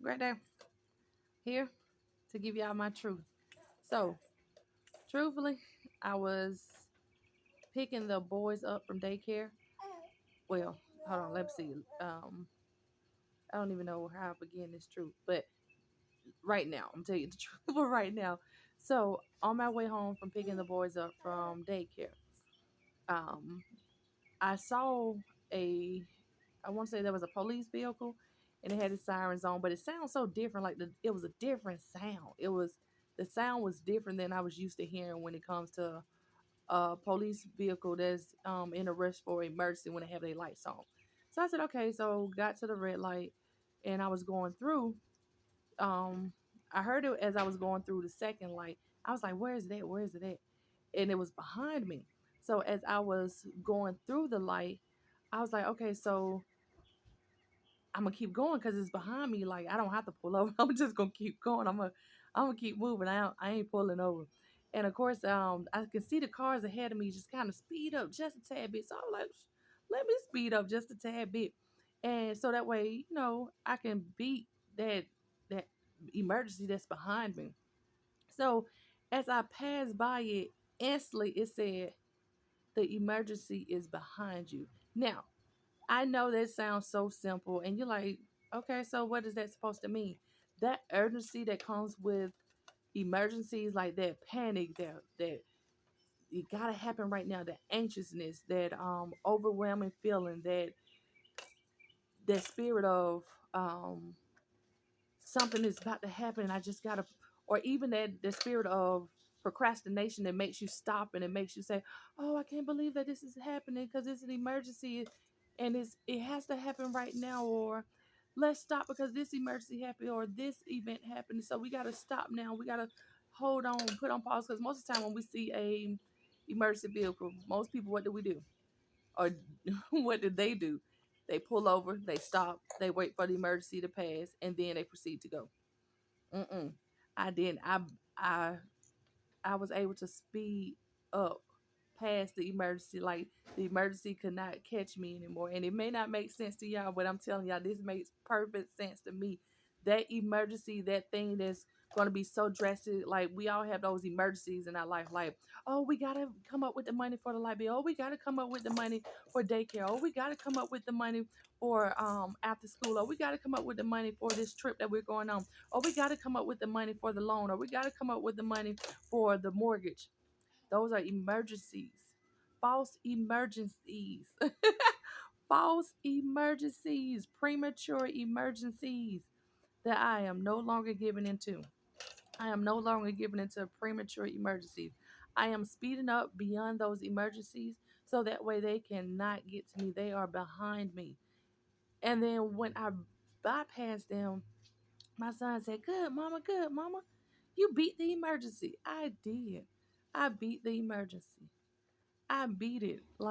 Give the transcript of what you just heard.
Great day. Here to give y'all my truth. So, truthfully, I was picking the boys up from daycare. Well, hold on, let's see. I don't even know how I begin this truth, but right now, I'm telling you the truth. But right now, so on my way home from picking the boys up from daycare, um, I saw a, I want to say there was a police vehicle, and it had its sirens on, but it sounds so different. Like it was a different sound. The sound was different than I was used to hearing when it comes to a police vehicle that's in a rush for emergency when they have their lights on. So I said, okay. So got to the red light, and I was going through. Um, I heard it as I was going through the second light. I was like, "Where is that? Where is it at?" And it was behind me. So as I was going through the light, I was like, "Okay, so I'm gonna keep going because it's behind me. Like I don't have to pull over. I'm just gonna keep going. I'm gonna keep moving. I ain't pulling over." And of course, I can see the cars ahead of me just kind of speed up just a tad bit. So I'm like, "Let me speed up just a tad bit," and so that way, I can beat that emergency that's behind me. So as I passed by it, instantly it said, "The emergency is behind you." Now I know that sounds so simple, and you're like, okay, so what is that supposed to mean? That urgency that comes with emergencies, like that panic, that it gotta happen right now, that anxiousness, that overwhelming feeling, that spirit of um something is about to happen and I just gotta, or even that the spirit of procrastination that makes you stop and it makes you say, "Oh, I can't believe that this is happening because it's an emergency and it has to happen right now," or "Let's stop because this emergency happened or this event happened, so we gotta stop now. We gotta hold on, put on pause." Because most of the time when we see a emergency vehicle, most people, what do we do? Or what did they do? They pull over, they stop, they wait for the emergency to pass, and then they proceed to go. Mm-mm. I didn't. I I was able to speed up past the emergency. Like the emergency could not catch me anymore. And it may not make sense to y'all, but I'm telling y'all, this makes perfect sense to me. That emergency, that thing that's going to be so drastic. Like we all have those emergencies in our life. Like, oh, we got to come up with the money for the light bill. Oh, we got to come up with the money for daycare. Oh, we got to come up with the money for after school. Oh, we got to come up with the money for this trip that we're going on. Oh, we got to come up with the money for the loan. Or we got to come up with the money for the mortgage. Those are emergencies, false emergencies, false emergencies, premature emergencies that I am no longer giving into. I am no longer giving into premature emergencies. I am speeding up beyond those emergencies so that way they cannot get to me. They are behind me. And then when I bypass them, my son said, "Good, mama, good, mama. You beat the emergency." I did. I beat the emergency. I beat it. Like,